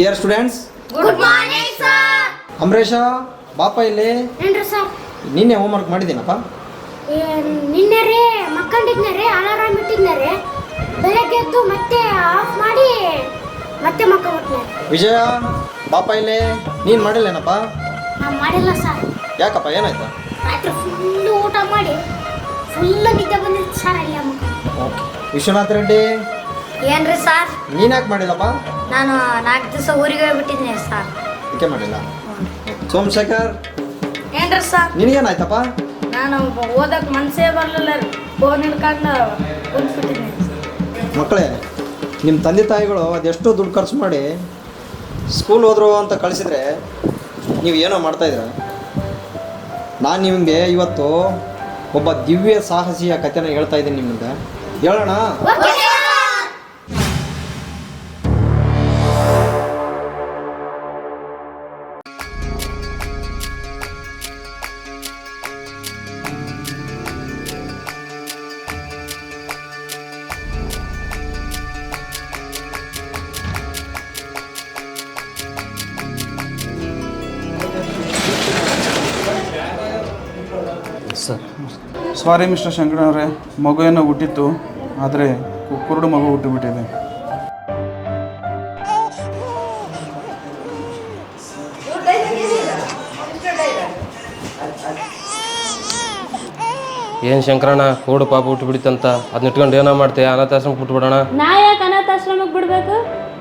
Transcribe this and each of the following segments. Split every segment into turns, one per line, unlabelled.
Dear students,
good morning sir.
Ambareesh ಬಾಪ ಇಲ್ಲಿ.
ಏನ್ರಿ ಸರ್?
ನಿನ್ನೆ ಹೋಮ್ವರ್ಕ್ ಮಾಡಿದ್ದೀನಪ್ಪ.
ನಿನ್ನೆ ರೀ ಮಕ್ಕಂಡಿದ್ನೆ ರೀ, ಅಲಾರಾಮ್ ಇಟ್ಟಿದ್ನೆ ರೀ. ಬೆಳಗ್ಗೆ ಎದ್ದು ಮತ್ತೆ ಆಫ್ ಮಾಡಿ ಮತ್ತೆ ಮಕ್ಕಬಿಟ್ನೆ.
ವಿಜಯ ಬಾಪ ಇಲ್ಲಿ. ನೀನು ಮಾಡಿಲ್ಲೇನಪ್ಪ?
ನಾನು ಮಾಡಿಲ್ಲ ಸರ್.
ಯಾಕಪ್ಪ, ಏನಾಯ್ತು?
ರಾತ್ರಿ ಫುಲ್ಲು ಊಟ ಮಾಡಿ ಫುಲ್ಲು ನಿದ್ದೆ ಬಂದಿತ್ತು ಸರ್. ಅಲ್ಲಿ ಮಕ್ಕ.
ಓಕೆ. ವಿಶ್ವನಾಥ್ ರೆಡ್ಡಿ
ಏನ್ರಿ ಸರ್?
ನೀನು ಯಾಕೆ ಮಾಡಿಲ್ಲಪ್ಪ?
ನಾನು 4 ದಿವಸ ಊರಿಗೆ ಹೋಗ್ಬಿಟ್ಟಿದ್ನೆ ಸರ್.
ಯಾಕೆ ಮಾಡಿಲ್ಲ? ಸೋಮಶೇಖರ್
ಏನ್ರಿ ಸರ್?
ನಿನಗೇನಾಯ್ತಪ್ಪ?
ನಾನು ಓದಕ್ಕೆ ಮನಸ್ಸೇ ಬರಲಿಲ್ಲ ರೀ. ಫೋನ್ ಹಿಡ್ಕೊಂಡು ಕುಂತ್ಬಿಟ್ಟಿದ್ದೆ.
ಮಕ್ಕಳೇ, ನಿಮ್ಮ ತಂದೆ ತಾಯಿಗಳು ಅದೆಷ್ಟೋ ದುಡ್ಡು ಖರ್ಚು ಮಾಡಿ ಸ್ಕೂಲ್ ಹೋದ್ರು ಅಂತ ಕಳಿಸಿದ್ರೆ ನೀವು ಏನೋ ಮಾಡ್ತಾಯಿದ್ರ. ನಾನು ನಿಮಗೆ ಇವತ್ತು ಒಬ್ಬ ದಿವ್ಯ ಸಾಹಸಿಯ ಕಥೆನ ಹೇಳ್ತಾ ಇದ್ದೀನಿ. ನಿಮ್ಮಿಂದ ಹೇಳೋಣ.
ಸಾರಿ ಮಿಸ್ಟರ್ ಶಂಕರ್ ಅವರೇ, ಮಗು ಏನೋ ಹುಟ್ಟಿತ್ತು, ಆದರೆ ಕುರುಡು ಮಗು ಹುಟ್ಟಿಬಿಟ್ಟಿದೆ.
ಏನು ಶಂಕರಣ್ಣ, ಕೂಡು ಪಾಪ ಹುಟ್ಟುಬಿಡಿತಂತ ಅದನ್ನ ಇಟ್ಕೊಂಡು ಏನೋ ಮಾಡ್ತೀಯ? ಅನಾಥಾಶ್ರಮಕ್ಕೆ ಬಿಟ್ಬಿಡೋಣ.
ನಾ ಯಾಕೆ ಅನಾಥಾಶ್ರಮಕ್ಕೆ ಬಿಡ್ಬೇಕು?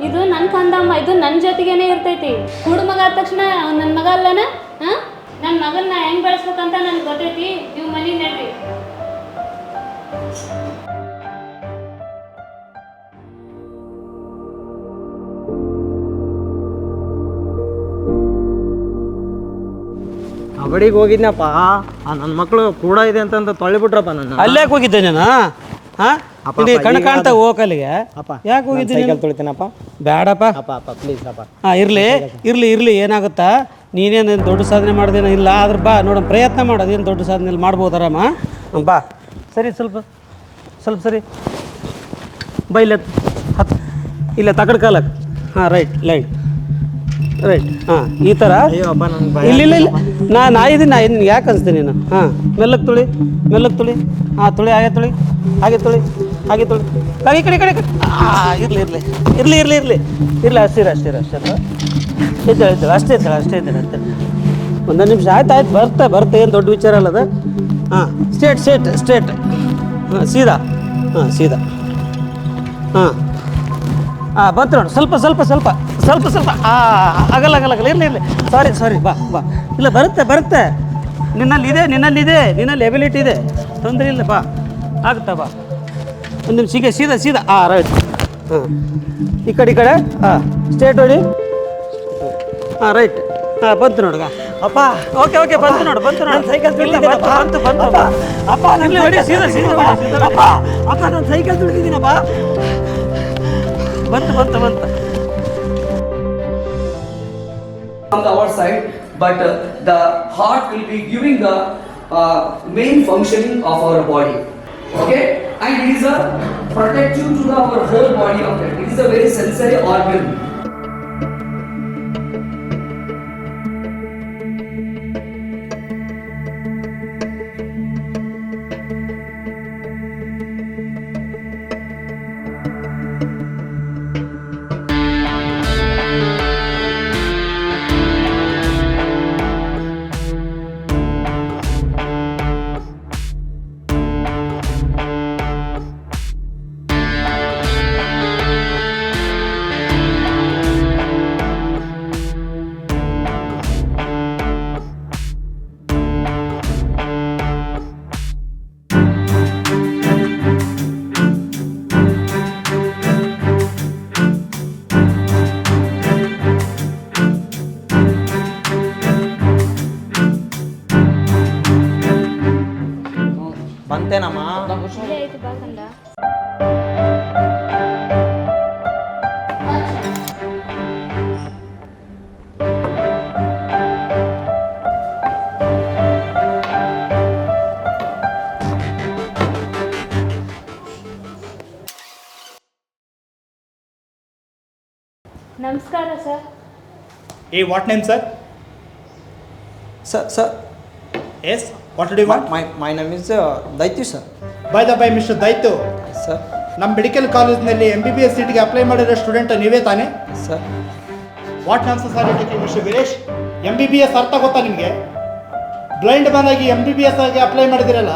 ಇದು ನನ್ನ ಕಂದಮ್ಮ, ಇದು ನನ್ನ ಜೊತೆಗೇನೆ ಇರ್ತೈತಿ. ಹುಡು ಮಗ ಆದ ತಕ್ಷಣ ನನ್ನ ಮಗ ಅಲ್ಲನ? ನನ್ನ ಮಗನ್ನ ಹೆಂಗೆ ಬೆಳೆಸ್ಬೇಕಂತ ನನಗೆ ಗೊತ್ತೈತಿ. ನೀವು ಮನೆ ನಡ್ರಿ.
ಕಬಡ್ಡಿಗೆ ಹೋಗಿದ್ನಪ್ಪ. ನನ್ನ ಮಕ್ಕಳು ಕೂಡ ಇದೆ ಅಂತ ತೊಳಿಬಿಟ್ರಪ್ಪ ನನ್ನ.
ಅಲ್ಲೇ ಹೋಗಿದ್ದೆ ನಾನು. ಕಣ್ಣು ಕಾಣ್ತಾ ಹೋಗಲ್ಲಿಗೆ ಯಾಕೆ ಹೋಗಿದ್ದೀನಿ?
ಸೈಕಲ್ ತೊಳಿತೀನಪ್ಪ.
ಬೇಡಪ್ಪ
ಅಪ್ಪ ಪ್ಲೀಸ್ ಅಪ್ಪ.
ಇರಲಿ ಇರಲಿ ಇರಲಿ, ಏನಾಗುತ್ತಾ? ನೀನೇನು ದೊಡ್ಡ ಸಾಧನೆ ಮಾಡೋದೇನೋ ಇಲ್ಲ, ಆದ್ರೆ ಬಾ ನೋಡೋಣ, ಪ್ರಯತ್ನ ಮಾಡೋದೇನು ದೊಡ್ಡ ಸಾಧನೆ ಮಾಡ್ಬೋದಾರಮ್ಮ. ಬಾ ಸರಿ, ಸ್ವಲ್ಪ ಸ್ವಲ್ಪ ಸರಿ ಬಾ. ಇಲ್ಲ ಹತ್ತು, ಇಲ್ಲ ತಕಡ್ ಕಾಲಕ್ಕೆ. ಹಾಂ ರೈಟ್ ರೈಟ್. ಹಾಂ ಈ ಥರ. ಇಲ್ಲ ಇಲ್ಲ ಇಲ್ಲ, ನಾ ಇದ್ದೀನಿ ನಿನ್ಗೆ ಯಾಕೆ ಅನಿಸ್ತೀನಿ ನೀನು? ಹಾಂ ಮೆಲ್ಲಕ್ಕೆ ತುಳಿ. ಹಾಂ ತುಳಿ, ಹಾಗೆ ತುಳಿ, ಹಾಗೆ ತುಳಿ. ಈ ಕಡೆ ಇರಲಿ ಅಷ್ಟೇ ಇದ್ದಾಳೆ ಅಷ್ಟೇ ಇದ್ದಾಳೆ. ಒಂದೊಂದು ನಿಮಿಷ ಆಯ್ತು ಬರ್ತೆ ಏನು ದೊಡ್ಡ ವಿಚಾರ ಅಲ್ಲದ. ಹಾಂ ಸ್ಟ್ರೇಟ್. ಹಾಂ ಸೀದಾ. ಹಾಂ ಬಂತು ನೋಡಿ. ಸ್ವಲ್ಪ ಆಗಲ್ಲ ಇರಲಿ. ಸಾರಿ ಬಾ. ಇಲ್ಲ ಬರುತ್ತೆ. ನಿನ್ನಲ್ಲಿ ಎಬಿಲಿಟಿ ಇದೆ, ತೊಂದರೆ ಇಲ್ಲ. ಬಾ ಆಗುತ್ತಾ, ಬಾ. ಒಂದು ನಿಮಿಷ ಸೀದಾ. ರೈಟ್. ಹಾಂ ಈ ಕಡೆ. ಹಾಂ ಸ್ಟ್ರೇಟ್ ಹೊಡಿ. ಹಾಂ ರೈಟ್. ಹಾಂ ಬಂತು ನೋಡುಗ.
ಅಪ್ಪ
ಓಕೆ ಬಂತು ನೋಡು.
ಸೈಕಲ್
ಬಂತು.
ಅಪ್ಪ ನನ್ನ
ಹೊಡಿ, ಸೀದಾ.
ಅಪ್ಪ ನಾನು ಸೈಕಲ್ ತುಳಿದಿದ್ದೀನಪ್ಪ.
ಬಂತು.
From our side, but the heart will be giving the main functioning of our body. Okay, and it is a protective to our whole body of it. It is a very sensory organ.
ನಮಸ್ಕಾರ sir.
Hey, what name, sir?
Sir,
Yes, what do you want?
my name is Daityu, sir.
By the by, Mr. Daitu,
Sir,
ನಮ್ಮ medical ಕಾಲೇಜ್ನಲ್ಲಿ MBBS ಸೀಟ್ಗೆ apply ಮಾಡಿರೋ student ನೀವೇ ತಾನೇ?
sir.
What nonsense are you talking mister Veeresh? MBBS ಅರ್ಥ ಗೊತ್ತಾ ನಿಮಗೆ? Blind man ಆಗಿ MBBS ಆಗಿ ಅಪ್ಲೈ ಮಾಡಿದಿರಲ್ಲ,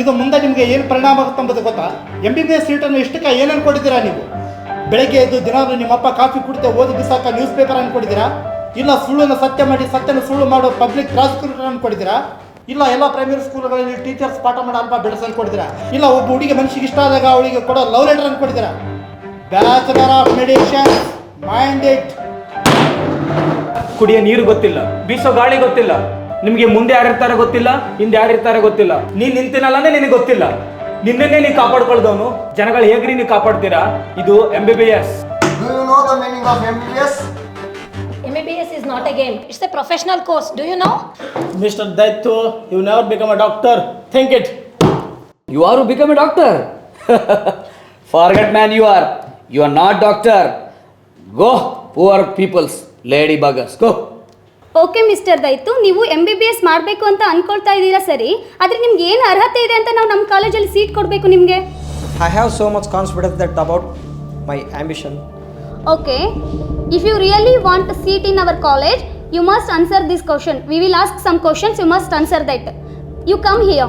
ಇದು ಮುಂದೆ ನಿಮಗೆ ಏನು ಪರಿಣಾಮ ಆಗುತ್ತೆ ಅಂಬೋದು ಗೊತ್ತಾ? MBBS ಸೀಟನ್ನು ಇಷ್ಟಕ್ಕೆ ಏನೇನು ಕೊಟ್ಟಿದ್ದೀರಾ ನೀವು? ಬೆಳಗ್ಗೆ ಎದ್ದು ದಿನಾಲು ನಿಮ್ಮಪ್ಪ ಕಾಫಿ ಕುಡಿತೆ ಓದಿ ಬಿಸಾಕ ನ್ಯೂಸ್ ಪೇಪರ್ ಅನ್ಕೊಡಿದ್ದೀರಾ? ಇಲ್ಲ ಸುಳ್ಳನ್ನು ಸತ್ಯ ಮಾಡಿ ಸತ್ಯನ ಸುಳ್ಳು ಮಾಡೋ ಪಬ್ಲಿಕ್ ಪ್ರಾಸಿಕ್ಯೂಟರ್ ಅನ್ಕೊಡಿದ್ದೀರಾ? ಇಲ್ಲ ಎಲ್ಲ ಪ್ರೈಮರಿ ಸ್ಕೂಲ್ಗಳಲ್ಲಿ ಟೀಚರ್ಸ್ ಪಾಠ ಮಾಡೋ ಅಲ್ಪ ಬೆಳೆಸ ಅನ್ಕೊಡಿದ್ದೀರಾ? ಇಲ್ಲ ಒಬ್ಬ ಹುಡುಗಿ ಮನುಷ್ಯಗೆ ಇಷ್ಟ ಆದಾಗ ಅವಳಿಗೆ ಕೊಡೋ ಲವ್ ಲೆಟರ್ ಅನ್ಕೊಡಿದ್ದೀರಾ? Bachelor of medicine minded.
ಕುಡಿಯೋ ನೀರು ಗೊತ್ತಿಲ್ಲ, ಬೀಸೋ ಗಾಳಿ ಗೊತ್ತಿಲ್ಲ, ನಿಮಗೆ ಮುಂದೆ ಯಾರಿರ್ತಾರೆ ಗೊತ್ತಿಲ್ಲ, ಹಿಂದೆ ಯಾರಿರ್ತಾರೆ ಗೊತ್ತಿಲ್ಲ. ನೀನ್ ನಿಂತಿನಲ್ಲೇ ನಿನಗೆ ಗೊತ್ತಿಲ್ಲ. ನಿನ್ನೇ ನೀವು ಕಾಪಾಡ್ಕೊಳ್ದವನು ಜನಗಳು ಹೇಗ್ರಿ ನೀವು ಕಾಪಾಡ್ತೀರಾ? ಇದು MBBS.
Do you know the meaning of MBBS?
MBBS is not a game. It's a professional course. Do you know?
Mr. Daittu, you never become a doctor. Think it.
You are to become a doctor. Forget man, you are not doctor. Go, poor peoples, lady buggers, go.
Okay mister ದೈತು, ನೀವು MBBS ಮಾಡಬೇಕು ಅಂತ ಅಂದ್ಕೊಳ್ತಾ ಇದ್ದೀರಾ ಸರಿ, ಆದರೆ ನಿಮ್ಗೆ ಏನು ಅರ್ಹತೆ ಇದೆ ಅಂತ ನಾವು ನಮ್ಮ ಕಾಲೇಜಲ್ಲಿ ಸೀಟ್ ಕೊಡಬೇಕು ನಿಮಗೆ.
I have so much confidence that about my ambition.
Okay, if you really want a seat in our college, you must answer this question. We will ask some questions, you must answer that. You come here.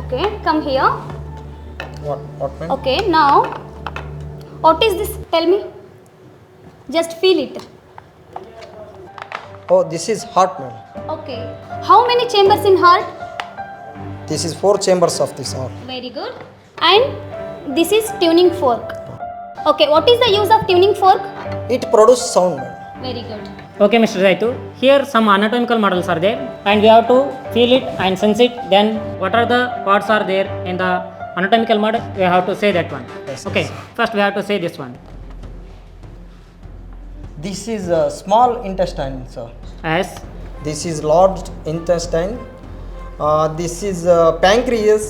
Okay, come here.
What man?
Okay, now, what is this? Tell me. Just feel it.
Oh, this is heart, man.
Okay. How many chambers in heart?
This is 4 chambers of this heart.
Very good. And this is tuning fork. Okay, what is the use of tuning fork?
It produces sound, man.
Very good.
Okay, Mr. Daitu, here some anatomical models are there and we have to feel it and sense it. Then what are the parts are there in the anatomical model? We have to say that one.
Yes,
Okay,
yes.
first we have to say this one.
This is a small intestine, sir.
As
This is large intestine. This is pancreas.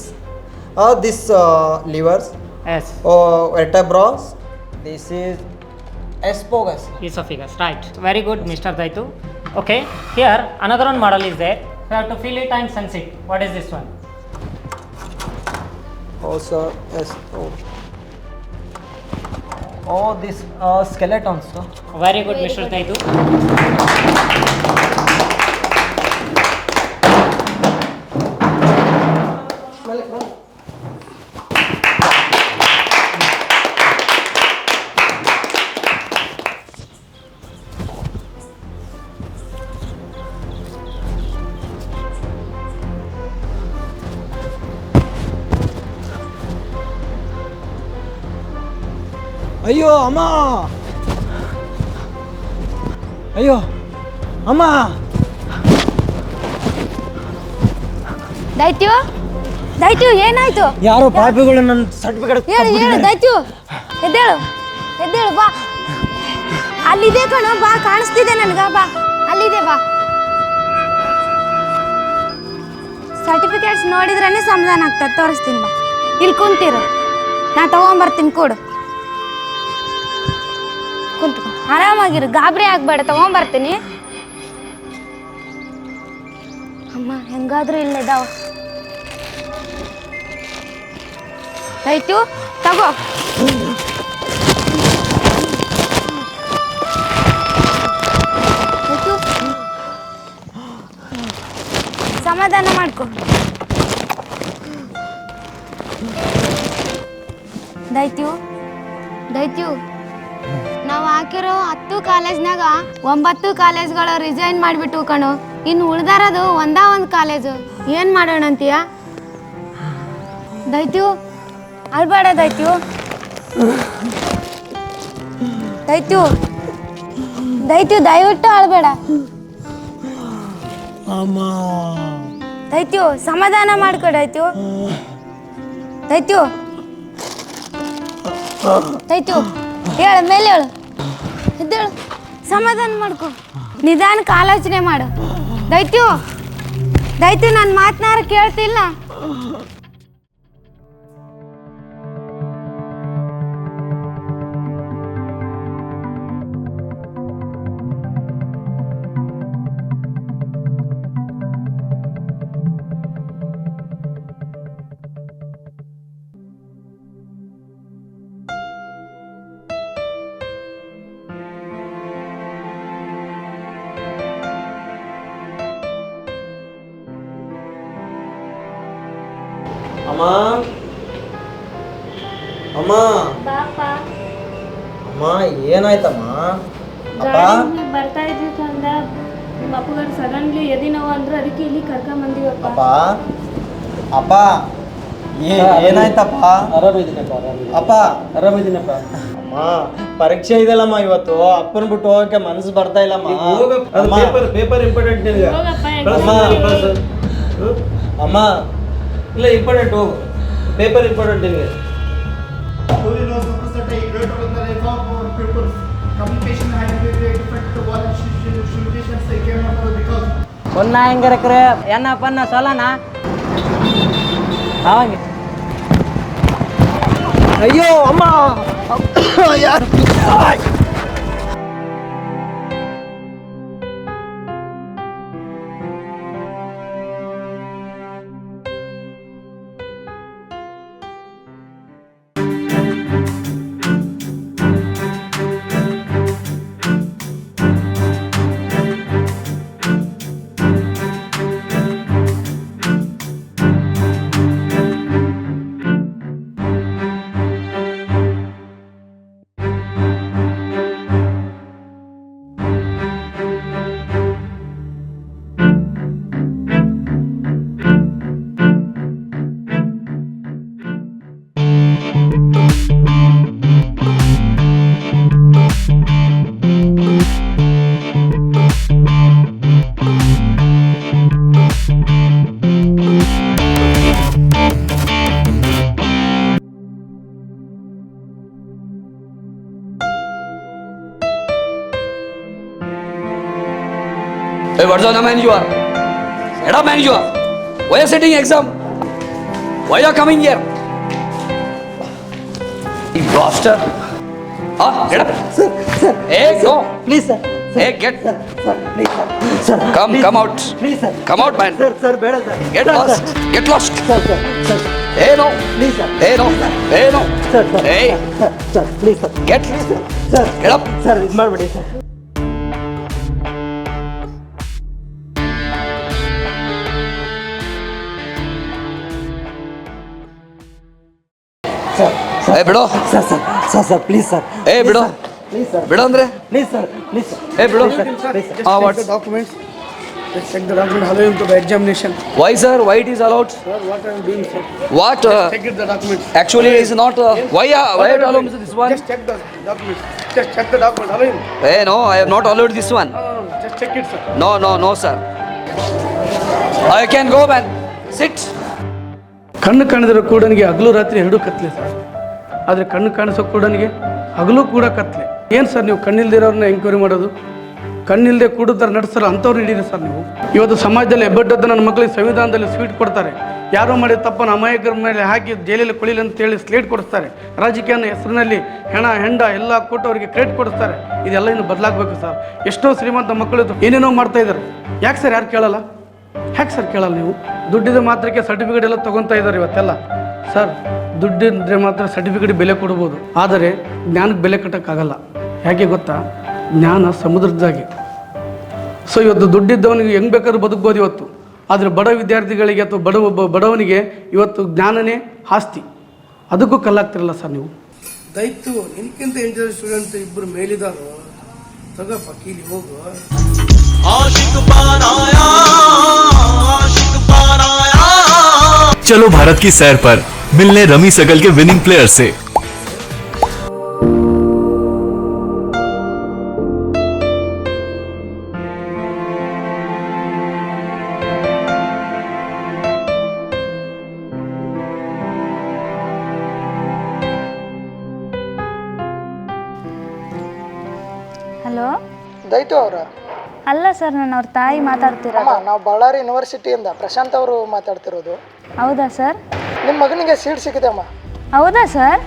This livers.
as
Vertebrae. This is esophagus.
esophagus, right? Very good, Mr. Daitu. Okay, here another one model is there. We have to feel it and sense it. What is this one?
Oh, sir. Yes. Oh, this skeleton, sir.
Very good, Mr. Daitu.
ಅಯ್ಯೋ ಅಮ್ಮ, ಅಯ್ಯೋ ಅಮ್ಮ.
ದೈತ್ಯು ದೈತ್ಯು ಏನಾಯ್ತು?
ಯಾರೋ ಪಾಪಿಗಳು ನನ್ನ certificate
ಹೇಳು ಹೇಳು ದೈತ್ಯು, ಎದ್ದೇಳು ಎದ್ದೇಳು, ಬಾ ಅಲ್ಲಿದೆ ಕಣೋ, ಬಾ ಕಾಣಿಸ್ತಿದೆ ನನಗ, ಬಾ ಅಲ್ಲಿದೆ, ಬಾ. ಸರ್ಟಿಫಿಕೇಟ್ಸ್ ನೋಡಿದ್ರೇ ಸಮಾಧಾನ ಆಗ್ತದೆ, ತೋರಿಸ್ತೀನಿ, ಬಾ ಇಲ್ಲಿ ಕುಂತಿರು, ನಾ ತಗೊಂಬರ್ತೀನಿ, ಕೊಡು, ಕುಂತ್ಕೊ, ಆರಾಮಾಗಿರು, ಗಾಬರಿ ಆಗ್ಬೇಡ, ತಗೊಂಬರ್ತೀನಿ. ಅಮ್ಮ ಹೆಂಗಾದ್ರೂ ಇಲ್ಲದಾವ. ಆಯ್ತು ತಗೋ. ಆಯ್ತು, ಸಮಾಧಾನ ಮಾಡ್ಕೊ. ದೈತ್ಯು ದೈತ್ಯು, ನಾವು ಹಾಕಿರೋ 10 ಕಾಲೇಜ್ನಾಗ 9 ಕಾಲೇಜ್ಗಳು ರಿಸೈನ್ ಮಾಡಿಬಿಟ್ಟು ಕಣೋ, ಇನ್ನು ಉಳ್ದಾರದು ಒಂದು ಕಾಲೇಜು. ಏನು ಮಾಡೋಣ ಅಂತೀಯ? ದೈತ್ಯು ಅಳ್ಬೇಡ ದೈತ್ಯು, ದೈತ್ಯು ದೈತ್ಯು ದಯವಿಟ್ಟು ಅಳ್ಬೇಡ. ದೈತ್ಯು ಸಮಾಧಾನ ಮಾಡ್ಕೊ ದೈತ್ಯು. ದೈತ್ಯು ದೈತ್ಯು ಹೇಳು, ಮೇಲೆ ಹೇಳು, ಎದ್ದೇಳು, ಸಮಾಧಾನ ಮಾಡ್ಕೊ, ನಿಧಾನಕ್ಕೆ ಆಲೋಚನೆ ಮಾಡು. ದೈತ್ಯು ದೈತ್ಯು ನನ್ನ ಮಾತನಾರ ಕೇಳ್ತಿಲ್ಲ.
ಅಮ್ಮ ಅಮ್ಮ
ಬಾಪ
ಅಮ್ಮ ಏನಾಯ್ತಮ್ಮ? ಅಪ್ಪ
ಗಾಡಿ ಬರ್ತಾ ಇದ್ವಿ ಕಂದ ನಿಮ್ಮ ಅಪ್ಪಗಾರು ಸಡನ್ಲಿ ಎದಿ ನೋವು ಅಂದ್ರು ಅದಕ್ಕೆ ಇಲ್ಲಿ ಕರ್ಕೊಂಡ್ ಬಂದಿವಪ್ಪ.
ಅಪ್ಪ ಅಪ್ಪ ಏನಾಯ್ತಪ್ಪ?
ಆರಾಮಿದ್ದೀನಪ್ಪ
ಅಪ್ಪ
ಆರಾಮಿದ್ದೀನಪ್ಪ.
ಅಮ್ಮ ಪರೀಕ್ಷೆ ಇದೆಯಲ್ಲಮ್ಮ ಇವತ್ತು. ಅಪ್ಪನ ಬಿಟ್ಟು ಹೋಗಕ್ಕೆ ಮನಸ್ಸು ಬರ್ತಾ ಇಲ್ಲಮ್ಮ. ಅಮ್ಮ
ಪೇಪರ್ ಇಂಪಾರ್ಟೆಂಟ್ ನಿನಗೆ.
ಹೋಗಪ್ಪ
ಅಮ್ಮ ಅಮ್ಮ
ಇಲ್ಲ ಇಂಪಾರ್ಟೆಂಟ್ ಹೋಗು, ಪೇಪರ್ ಇಂಪಾರ್ಟೆಂಟ್ ನಿನಗೆ.
பொண்ணா எங்க இருக்கிற என்ன பண்ண சொல்லண்ணா அவங்க
ಅಯ್ಯೋ ಅಮ್ಮ ಯಾರು
Hey, what's the man you are? Get up, man you are. Why are you sitting exam? Why are you coming here? You bastard. Get up.
Sir,
Hey, go.
please sir.
Hey, get.
Please sir.
Come out.
Please sir.
Come out, man.
Sir, ಬೇಡ sir.
Get lost. Get lost.
Sir.
Hey, no.
Please sir.
Hey, no. Hey, no.
Sir.
Hey,
Sir, please sir.
get.
Sir.
Get up.
Sir, ಇದು ಮಾಡಬೇಡಿ sir.
Hey, ಬಿಡು.
Sir, please sir.
Hey, ಬಿಡು.
Please sir.
ಬಿಡು ಅಂದ್ರೆ?
Please sir. Please sir.
Hey, ಬಿಡು.
Please sir.
What?
Documents. Let's check the document. Allow him to the examination.
Why, sir? Why it is allowed?
Sir, what I am doing, sir?
What?
Check it, the documents.
Actually, it is not. Why it allows this one?
Just check the documents. Just check the document. Allow him.
Hey, no, I have not allowed this one.
No. Just check it, sir.
No, sir. I can go, man. Sit.
ಕಣ್ಣು ಕಾಣಿದಿರೋ ಕೂಡನಿಗೆ ಹಗಲು ರಾತ್ರಿ ಎರಡೂ ಕತ್ಲೆ sir. ಆದರೆ ಕಣ್ಣು ಕಾಣಿಸೋ ಕೂಡನಿಗೆ ಹಗಲು ಕೂಡ ಕತ್ಲೆ. ಏನು ಸರ್ ನೀವು ಕಣ್ಣಿಲ್ದಿರೋರನ್ನ ಎಂಕ್ವೈರಿ ಮಾಡೋದು? ಕಣ್ಣಿಲ್ಲದೆ ಕೂಡುತ್ತರ ನಡೆಸಲ್ಲ ಅಂಥವ್ರು ಹಿಡೀರಿ ಸರ್ ನೀವು. ಇವತ್ತು ಸಮಾಜದಲ್ಲಿ ಹೆಬ್ಬೆಟ್ಟದ್ದು ನನ್ನ ಮಕ್ಕಳಿಗೆ ಸಂವಿಧಾನದಲ್ಲಿ ಸ್ವೀಟ್ ಕೊಡ್ತಾರೆ. ಯಾರೋ ಮಾಡಿದ ತಪ್ಪನ್ನು ಅಮಾಯಕರ ಮೇಲೆ ಹಾಕಿ ಜೈಲಲ್ಲಿ ಕೊಳಿಲಿ ಅಂತೇಳಿ ಸ್ಲೇಟ್ ಕೊಡಿಸ್ತಾರೆ. ರಾಜಕೀಯನ ಹೆಸರಿನಲ್ಲಿ ಹೆಂಡ ಎಲ್ಲ ಕೊಟ್ಟು ಅವರಿಗೆ ಕ್ರೆಡಿಟ್ ಕೊಡಿಸ್ತಾರೆ. ಇದೆಲ್ಲ ಇನ್ನು ಬದಲಾಗಬೇಕು ಸರ್. ಎಷ್ಟೋ ಶ್ರೀಮಂತ ಮಕ್ಕಳು ಏನೇನೋ ಮಾಡ್ತಾ ಇದ್ದಾರೆ. ಯಾಕೆ ಸರ್ ಯಾರು ಕೇಳಲ್ಲ? ಯಾಕೆ ಸರ್ ಕೇಳಲ್ಲ ನೀವು? ದುಡ್ಡಿದ ಮಾತ್ರಕ್ಕೆ ಸರ್ಟಿಫಿಕೇಟ್ ಎಲ್ಲ ತೊಗೊತಾ ಇದ್ದಾರೆ ಇವತ್ತೆಲ್ಲ. ಸರ್ ದುಡ್ಡಿದ್ರೆ ಮಾತ್ರ ಸರ್ಟಿಫಿಕೇಟ್ ಬೆಲೆ ಕೊಡ್ಬೋದು, ಆದರೆ ಜ್ಞಾನಕ್ಕೆ ಬೆಲೆ ಕಟ್ಟೋಕ್ಕಾಗಲ್ಲ. ಯಾಕೆ ಗೊತ್ತಾ? ಜ್ಞಾನ ಸಮುದ್ರದಾಗೆ. ಸೊ ಇವತ್ತು ದುಡ್ಡಿದ್ದವನಿಗೆ ಹೆಂಗೆ ಬೇಕಾದ್ರೂ ಬದುಕ್ಬೋದು ಇವತ್ತು. ಆದರೆ ಬಡ ವಿದ್ಯಾರ್ಥಿಗಳಿಗೆ ಅಥವಾ ಬಡವನಿಗೆ ಇವತ್ತು ಜ್ಞಾನನೇ ಆಸ್ತಿ. ಅದಕ್ಕೂ ಕಲ್ಲಾಗ್ತಿರಲ್ಲ ಸರ್ ನೀವು.
ದಯವಿಟ್ಟು ನಿನಕ್ಕಿಂತ ಇಂಟೆಲಿಜೆಂಟ್ ಸ್ಟೂಡೆಂಟ್ ಇಬ್ಬರು ಮೇಲಿದಾರು ತಗೋ ಫಕೀಲಿ ಹೋಗು.
चलो भारत की सैर पर मिलने रमी सगल के विनिंग प्लेयर से।
ಹಲೋ,
ದಯವಿಟ್ಟು ಅವರ
ಅಲ್ಲ ಸರ್, ನಾನು ಅವ್ರ ತಾಯಿ ಮಾತಾಡ್ತಿರೋದು.
ನಾವು ಬಳ್ಳಾರಿ ಯೂನಿವರ್ಸಿಟಿಯಿಂದ ಪ್ರಶಾಂತ್ ಅವರು ಮಾತಾಡ್ತಿರೋದು.
ಹೌದಾ ಸರ್?
ನಿಮ್ಮ ಮಗನಿಗೆ ಸೀಟ್ ಸಿಕ್ಕಿದೆ ಅಮ್ಮ.
ಹೌದಾ ಸರ್?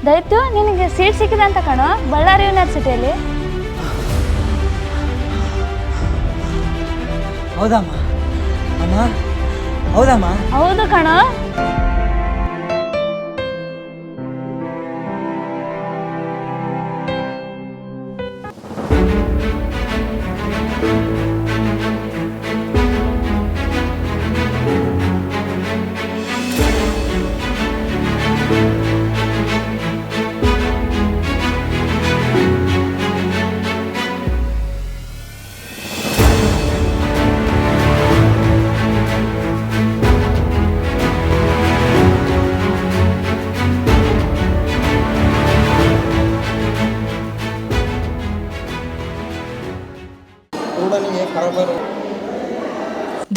ದಯವಿಟ್ಟು ನಿನಗೆ ಸೀಟ್ ಸಿಕ್ಕಿದೆ ಅಂತ ಕಣೋ ಬಳ್ಳಾರಿ ಯೂನಿವರ್ಸಿಟಿಯಲ್ಲಿ.
ಹೌದಮ್ಮ ಅಮ್ಮ? ಹೌದಮ್ಮ?
ಹೌದು ಕಣೋ.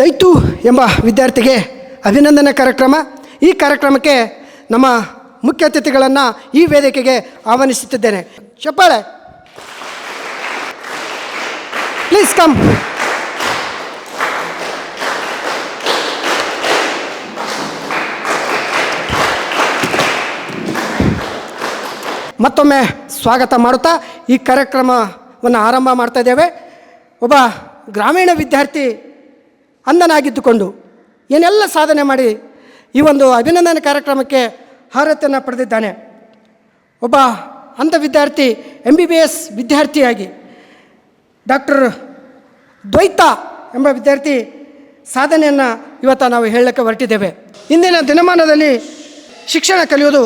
ದೈತು ಎಂಬ ವಿದ್ಯಾರ್ಥಿಗೆ ಅಭಿನಂದನೆ ಕಾರ್ಯಕ್ರಮ. ಈ ಕಾರ್ಯಕ್ರಮಕ್ಕೆ ನಮ್ಮ ಮುಖ್ಯ ಅತಿಥಿಗಳನ್ನು ಈ ವೇದಿಕೆಗೆ ಆಹ್ವಾನಿಸುತ್ತಿದ್ದೇನೆ. ಚಪ್ಪಾಳೆ. Please come. ಮತ್ತೊಮ್ಮೆ ಸ್ವಾಗತ ಮಾಡುತ್ತಾ ಈ ಕಾರ್ಯಕ್ರಮವನ್ನು ಆರಂಭ ಮಾಡ್ತಾ ಇದ್ದೇವೆ. ಒಬ್ಬ ಗ್ರಾಮೀಣ ವಿದ್ಯಾರ್ಥಿ ಅಂಧನಾಗಿದ್ದುಕೊಂಡು ಏನೆಲ್ಲ ಸಾಧನೆ ಮಾಡಿ ಈ ಒಂದು ಅಭಿನಂದನೆ ಕಾರ್ಯಕ್ರಮಕ್ಕೆ ಅರ್ಹತೆಯನ್ನು ಪಡೆದಿದ್ದಾನೆ. ಒಬ್ಬ ಅಂಧ ವಿದ್ಯಾರ್ಥಿ MBBS ವಿದ್ಯಾರ್ಥಿಯಾಗಿ ಡಾಕ್ಟರ್ ದ್ವೈತ ಎಂಬ ವಿದ್ಯಾರ್ಥಿ ಸಾಧನೆಯನ್ನು ಇವತ್ತು ನಾವು ಹೇಳಲಿಕ್ಕೆ ಹೊರಟಿದ್ದೇವೆ. ಇಂದಿನ ದಿನಮಾನದಲ್ಲಿ ಶಿಕ್ಷಣ ಕಲಿಯುವುದು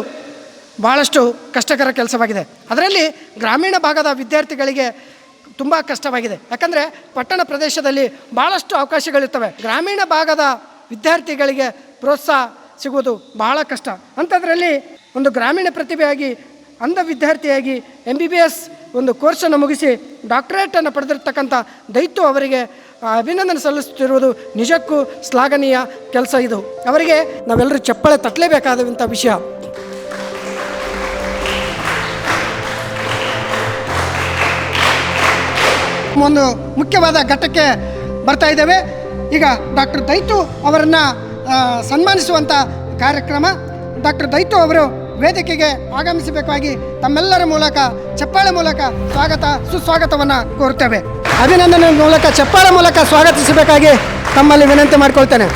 ಭಾಳಷ್ಟು ಕಷ್ಟಕರ ಕೆಲಸವಾಗಿದೆ. ಅದರಲ್ಲಿ ಗ್ರಾಮೀಣ ಭಾಗದ ವಿದ್ಯಾರ್ಥಿಗಳಿಗೆ ತುಂಬ ಕಷ್ಟವಾಗಿದೆ. ಯಾಕಂದರೆ ಪಟ್ಟಣ ಪ್ರದೇಶದಲ್ಲಿ ಭಾಳಷ್ಟು ಅವಕಾಶಗಳಿರ್ತವೆ. ಗ್ರಾಮೀಣ ಭಾಗದ ವಿದ್ಯಾರ್ಥಿಗಳಿಗೆ ಪ್ರೋತ್ಸಾಹ ಸಿಗುವುದು ಬಹಳ ಕಷ್ಟ. ಅಂಥದ್ರಲ್ಲಿ ಒಂದು ಗ್ರಾಮೀಣ ಪ್ರತಿಭೆಯಾಗಿ ಅಂಧ ವಿದ್ಯಾರ್ಥಿಯಾಗಿ MBBS ಒಂದು ಕೋರ್ಸನ್ನು ಮುಗಿಸಿ ಡಾಕ್ಟರೇಟನ್ನು ಪಡೆದಿರ್ತಕ್ಕಂಥ ದೈತು ಅವರಿಗೆ ಅಭಿನಂದನೆ ಸಲ್ಲಿಸುತ್ತಿರುವುದು ನಿಜಕ್ಕೂ ಶ್ಲಾಘನೀಯ ಕೆಲಸ. ಇದು ಅವರಿಗೆ ನಾವೆಲ್ಲರೂ ಚಪ್ಪಾಳೆ ತಟ್ಟಲೇಬೇಕಾದಂಥ ವಿಷಯ. ಒಂದು ಮುಖ್ಯವಾದ ಘಟ್ಟಕ್ಕೆ ಬರ್ತಾ ಇದ್ದೇವೆ. ಈಗ ಡಾಕ್ಟರ್ ದೈತು ಅವರನ್ನು ಸನ್ಮಾನಿಸುವಂಥ ಕಾರ್ಯಕ್ರಮ. ಡಾಕ್ಟರ್ ದೈತು ಅವರು ವೇದಿಕೆಗೆ ಆಗಮಿಸಬೇಕಾಗಿ ತಮ್ಮೆಲ್ಲರ ಮೂಲಕ ಚಪ್ಪಾಳೆ ಮೂಲಕ ಸುಸ್ವಾಗತವನ್ನು ಕೋರುತ್ತೇವೆ. ಅಭಿನಂದನೆ ಮೂಲಕ ಚಪ್ಪಾಳೆ ಮೂಲಕ ಸ್ವಾಗತಿಸಬೇಕಾಗಿ ತಮ್ಮಲ್ಲಿ ವಿನಂತಿ ಮಾಡಿಕೊಳ್ತೇನೆ.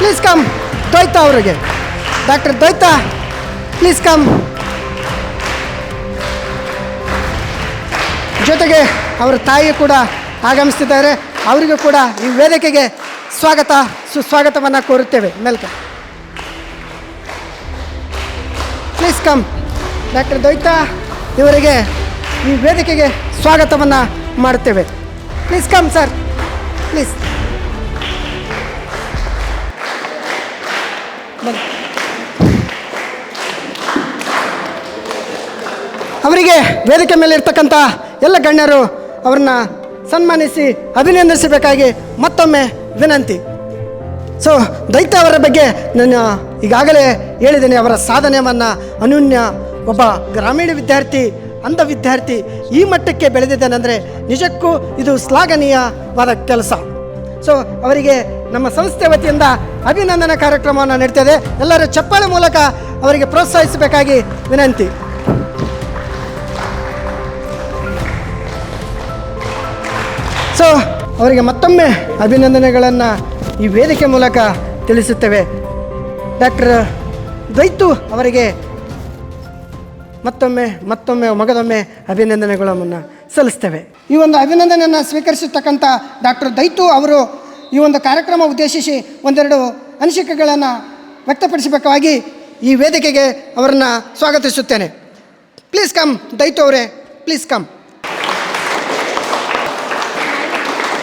Please come. ದ್ವೈತ ಅವರಿಗೆ ಡಾಕ್ಟರ್ ದ್ವೈತ ಪ್ಲೀಸ್ ಕಮ್. ಜೊತೆಗೆ ಅವರ ತಾಯಿ ಕೂಡ ಆಗಮಿಸ್ತಿದ್ದಾರೆ. ಅವರಿಗೂ ಕೂಡ ಈ ವೇದಿಕೆಗೆ ಸುಸ್ವಾಗತವನ್ನು ಕೋರುತ್ತೇವೆ. ವೆಲ್ಕಮ್. Please come. ಡಾಕ್ಟರ್ ದ್ವೈತ ಇವರಿಗೆ ಈ ವೇದಿಕೆಗೆ ಸ್ವಾಗತವನ್ನು ಮಾಡುತ್ತೇವೆ. Please come sir, please. ಅವರಿಗೆ ವೇದಿಕೆ ಮೇಲೆ ಇರ್ತಕ್ಕಂಥ ಎಲ್ಲ ಗಣ್ಯರು ಅವ್ರನ್ನ ಸನ್ಮಾನಿಸಿ ಅಭಿನಂದಿಸಬೇಕಾಗಿ ಮತ್ತೊಮ್ಮೆ ವಿನಂತಿ. ಸೊ ದೈತ ಅವರ ಬಗ್ಗೆ ನಾನು ಈಗಾಗಲೇ ಹೇಳಿದ್ದೇನೆ. ಅವರ ಸಾಧನೆಯನ್ನು ಅನನ್ಯ. ಒಬ್ಬ ಗ್ರಾಮೀಣ ವಿದ್ಯಾರ್ಥಿ, ಅಂಧ ವಿದ್ಯಾರ್ಥಿ ಈ ಮಟ್ಟಕ್ಕೆ ಬೆಳೆದಿದ್ದಾನೆಂದರೆ ನಿಜಕ್ಕೂ ಇದು ಶ್ಲಾಘನೀಯವಾದ ಕೆಲಸ. ಸೊ ಅವರಿಗೆ ನಮ್ಮ ಸಂಸ್ಥೆ ವತಿಯಿಂದ ಅಭಿನಂದನಾ ಕಾರ್ಯಕ್ರಮವನ್ನು ನಡೀತದೆ. ಎಲ್ಲರೂ ಚಪ್ಪಾಳೆ ಮೂಲಕ ಅವರಿಗೆ ಪ್ರೋತ್ಸಾಹಿಸಬೇಕಾಗಿ ವಿನಂತಿ. ಸೊ ಅವರಿಗೆ ಮತ್ತೊಮ್ಮೆ ಅಭಿನಂದನೆಗಳನ್ನು ಈ ವೇದಿಕೆ ಮೂಲಕ ತಿಳಿಸುತ್ತೇವೆ. ಡಾಕ್ಟರ್ ದ್ವೈತು ಅವರಿಗೆ ಮತ್ತೊಮ್ಮೆ ಮಗದೊಮ್ಮೆ ಅಭಿನಂದನೆಗಳನ್ನು ಸಲ್ಲಿಸ್ತೇವೆ. ಈ ಒಂದು ಅಭಿನಂದನೆಯನ್ನು ಸ್ವೀಕರಿಸತಕ್ಕಂಥ ಡಾಕ್ಟರ್ ದ್ವೈತು ಅವರು ಈ ಒಂದು ಕಾರ್ಯಕ್ರಮ ಉದ್ದೇಶಿಸಿ ಒಂದೆರಡು ಅನಿಸಿಕೆಗಳನ್ನು ವ್ಯಕ್ತಪಡಿಸಬೇಕಾಗಿ ಈ ವೇದಿಕೆಗೆ ಅವರನ್ನು ಸ್ವಾಗತಿಸುತ್ತೇನೆ. Please come. ದ್ವೈತು ಅವರೇ ಪ್ಲೀಸ್ ಕಮ್.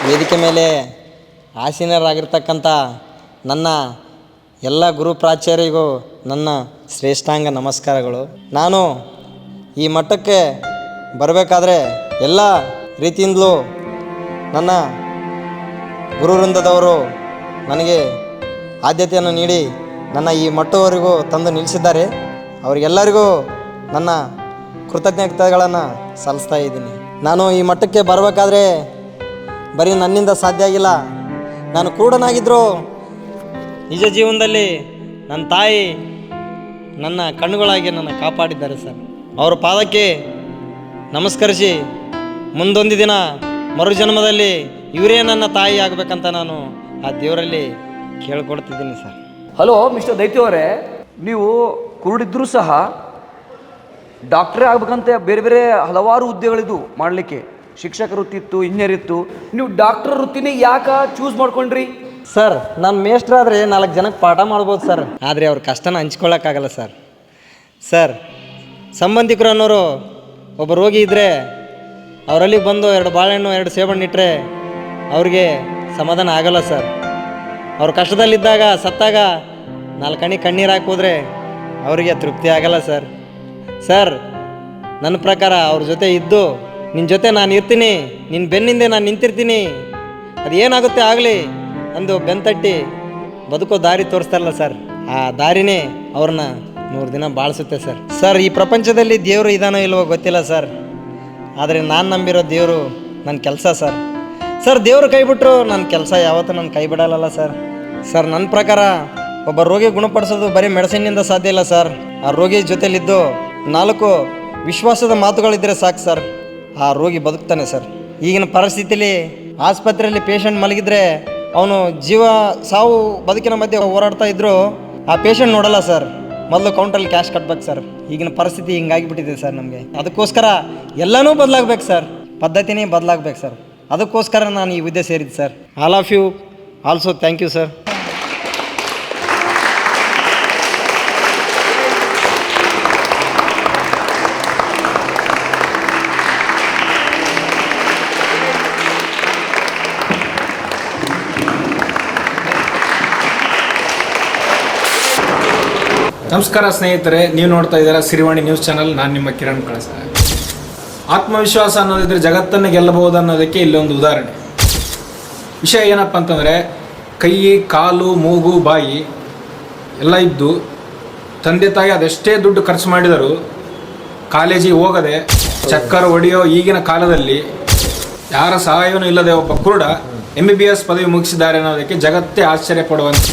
ವೇದಿಕೆ ಮೇಲೆ ಆಸೀನರಾಗಿರ್ತಕ್ಕಂಥ ನನ್ನ ಎಲ್ಲ ಗುರು ಪ್ರಾಚಾರ್ಯರಿಗೂ ನನ್ನ ಶ್ರೇಷ್ಠಾಂಗ ನಮಸ್ಕಾರಗಳು. ನಾನು ಈ ಮಟ್ಟಕ್ಕೆ ಬರಬೇಕಾದ್ರೆ ಎಲ್ಲ ರೀತಿಯಿಂದಲೂ ನನ್ನ ಗುರುವೃಂದದವರು ನನಗೆ ಆದ್ಯತೆಯನ್ನು ನೀಡಿ ನನ್ನ ಈ ಮಟ್ಟವರೆಗೂ ತಂದು ನಿಲ್ಲಿಸಿದ್ದಾರೆ. ಅವರಿಗೆಲ್ಲರಿಗೂ ನನ್ನ ಕೃತಜ್ಞತೆಗಳನ್ನು ಸಲ್ಲಿಸ್ತಾ ಇದ್ದೀನಿ. ನಾನು ಈ ಮಟ್ಟಕ್ಕೆ ಬರಬೇಕಾದ್ರೆ ಬರೀ ನನ್ನಿಂದ ಸಾಧ್ಯ ಆಗಿಲ್ಲ. ನಾನು ಕುರುಡನಾಗಿದ್ದರೂ ನಿಜ ಜೀವನದಲ್ಲಿ ನನ್ನ ತಾಯಿ ನನ್ನ ಕಣ್ಣುಗಳಾಗಿ ನನ್ನ ಕಾಪಾಡಿದ್ದಾರೆ ಸರ್. ಅವರ ಪಾದಕ್ಕೆ ನಮಸ್ಕರಿಸಿ ಮುಂದೊಂದು ದಿನ ಮರುಜನ್ಮದಲ್ಲಿ ಇವರೇ ನನ್ನ ತಾಯಿ ಆಗಬೇಕಂತ ನಾನು ಆ ದೇವರಲ್ಲಿ ಕೇಳ್ಕೊಡ್ತಿದ್ದೀನಿ ಸರ್.
ಹಲೋ ಮಿಸ್ಟರ್ ದೈತ್ಯ ಅವರೇ, ನೀವು ಕುರುಡಿದ್ರೂ ಸಹ ಡಾಕ್ಟ್ರೇ ಆಗ್ಬೇಕಂತ ಬೇರೆ ಬೇರೆ ಹಲವಾರು ಹುದ್ದೆಗಳಿದ್ದು ಮಾಡಲಿಕ್ಕೆ. ಶಿಕ್ಷಕ ವೃತ್ತಿ ಇತ್ತು, ಇಂಜಿನಿಯರ್ ಇತ್ತು. ನೀವು ಡಾಕ್ಟರ್ ವೃತ್ತಿನೇ ಯಾಕೆ ಚೂಸ್ ಮಾಡ್ಕೊಂಡ್ರಿ?
ಸರ್, ನಾನು ಮೇಷ್ಟ್ರಾದರೆ 4 ಜನಕ್ಕೆ ಪಾಠ ಮಾಡ್ಬೋದು ಸರ್. ಆದರೆ ಅವ್ರ ಕಷ್ಟನ ಹಂಚ್ಕೊಳ್ಳೋಕ್ಕಾಗಲ್ಲ ಸರ್. ಸರ್, ಸಂಬಂಧಿಕರು ಅನ್ನೋರು ಒಬ್ಬ ರೋಗಿ ಇದ್ದರೆ ಅವರಲ್ಲಿ ಬಂದು 2 ಬಾಳೆಹಣ್ಣು 2 ಸೇಬಣ್ಣು ಇಟ್ಟರೆ ಅವ್ರಿಗೆ ಸಮಾಧಾನ ಆಗಲ್ಲ ಸರ್. ಅವ್ರು ಕಷ್ಟದಲ್ಲಿದ್ದಾಗ ಸತ್ತಾಗ 4 ಕಣ್ಣೀರು ಹಾಕೋದ್ರೆ ಅವರಿಗೆ ತೃಪ್ತಿ ಆಗಲ್ಲ ಸರ್. ಸರ್, ನನ್ನ ಪ್ರಕಾರ ಅವ್ರ ಜೊತೆ ಇದ್ದು ನಿನ್ನ ಜೊತೆ ನಾನು ಇರ್ತೀನಿ, ನಿನ್ನ ಬೆನ್ನಿಂದೆ ನಾನು ನಿಂತಿರ್ತೀನಿ, ಅದೇನಾಗುತ್ತೆ ಆಗಲಿ ಅಂದು ಬೆಂತಟ್ಟಿ ಬದುಕೋ ದಾರಿ ತೋರಿಸ್ತಾರಲ್ಲ ಸರ್, ಆ ದಾರಿನೇ ಅವ್ರನ್ನ 100 ದಿನ ಬಾಳಿಸುತ್ತೆ ಸರ್. ಸರ್, ಈ ಪ್ರಪಂಚದಲ್ಲಿ ದೇವರು ಇದಾನೋ ಇಲ್ವೋ ಗೊತ್ತಿಲ್ಲ ಸರ್, ಆದರೆ ನಾನು ನಂಬಿರೋ ದೇವರು ನನ್ನ ಕೆಲಸ ಸರ್. ಸರ್, ದೇವರು ಕೈ ಬಿಟ್ಟರು ನನ್ನ ಕೆಲಸ ಯಾವತ್ತೂ ನನ್ನ ಕೈ ಬಿಡಲ್ಲ ಸರ್. ಸರ್, ನನ್ನ ಪ್ರಕಾರ ಒಬ್ಬ ರೋಗಿ ಗುಣಪಡಿಸೋದು ಬರೀ ಮೆಡಿಸಿನ್ನಿಂದ ಸಾಧ್ಯ ಇಲ್ಲ ಸರ್. ಆ ರೋಗಿ ಜೊತೆಲಿದ್ದು 4 ವಿಶ್ವಾಸದ ಮಾತುಗಳಿದ್ದರೆ ಸಾಕು ಸರ್, ಆ ರೋಗಿ ಬದುಕ್ತಾನೆ ಸರ್. ಈಗಿನ ಪರಿಸ್ಥಿತಿಲಿ ಆಸ್ಪತ್ರೆಯಲ್ಲಿ ಪೇಷಂಟ್ ಮಲಗಿದ್ರೆ ಅವನು ಜೀವ ಸಾವು ಬದುಕಿನ ಮಧ್ಯೆ ಹೋರಾಡ್ತಾ ಇದ್ದರೂ ಆ ಪೇಷಂಟ್ ನೋಡಲ್ಲ ಸರ್, ಮೊದಲು ಕೌಂಟ್ರಲ್ಲಿ ಕ್ಯಾಶ್ ಕಟ್ಬೇಕು ಸರ್. ಈಗಿನ ಪರಿಸ್ಥಿತಿ ಹಿಂಗಾಗಿಬಿಟ್ಟಿದೆ ಸರ್ ನಮಗೆ. ಅದಕ್ಕೋಸ್ಕರ ಎಲ್ಲನೂ ಬದಲಾಗಬೇಕು ಸರ್, ಪದ್ಧತಿನೇ ಬದಲಾಗಬೇಕು ಸರ್. ಅದಕ್ಕೋಸ್ಕರ ನಾನು ಈ ಹುದ್ದೆ ಸೇರಿದ್ದು sir. All of you also thank you sir.
ನಮಸ್ಕಾರ ಸ್ನೇಹಿತರೆ, ನೀವು ನೋಡ್ತಾ ಇದ್ದೀರಾ ಸಿರಿವಾಣಿ ನ್ಯೂಸ್ ಚಾನಲ್. ನಾನು ನಿಮ್ಮ ಕಿರಣ್ ಕಳಸ. ಆತ್ಮವಿಶ್ವಾಸ ಅನ್ನೋದಿದ್ರೆ ಜಗತ್ತನ್ನು ಗೆಲ್ಲಬಹುದು ಅನ್ನೋದಕ್ಕೆ ಇಲ್ಲೊಂದು ಉದಾಹರಣೆ. ವಿಷಯ ಏನಪ್ಪ ಅಂತಂದರೆ, ಕೈ, ಕಾಲು, ಮೂಗು, ಬಾಯಿ ಎಲ್ಲ ಇದ್ದು ತಂದೆ ತಾಯಿ ಅದೆಷ್ಟೇ ದುಡ್ಡು ಖರ್ಚು ಮಾಡಿದರೂ ಕಾಲೇಜಿಗೆ ಹೋಗದೆ ಚಕ್ಕರ್ ಹೊಡೆಯೋ ಈಗಿನ ಕಾಲದಲ್ಲಿ ಯಾರ ಸಹಾಯವೂ ಇಲ್ಲದೆ ಒಬ್ಬ ಕುರುಡ MBBS ಪದವಿ ಮುಗಿಸಿದ್ದಾರೆ ಅನ್ನೋದಕ್ಕೆ ಜಗತ್ತೇ ಆಶ್ಚರ್ಯ ಪಡುವಂತೆ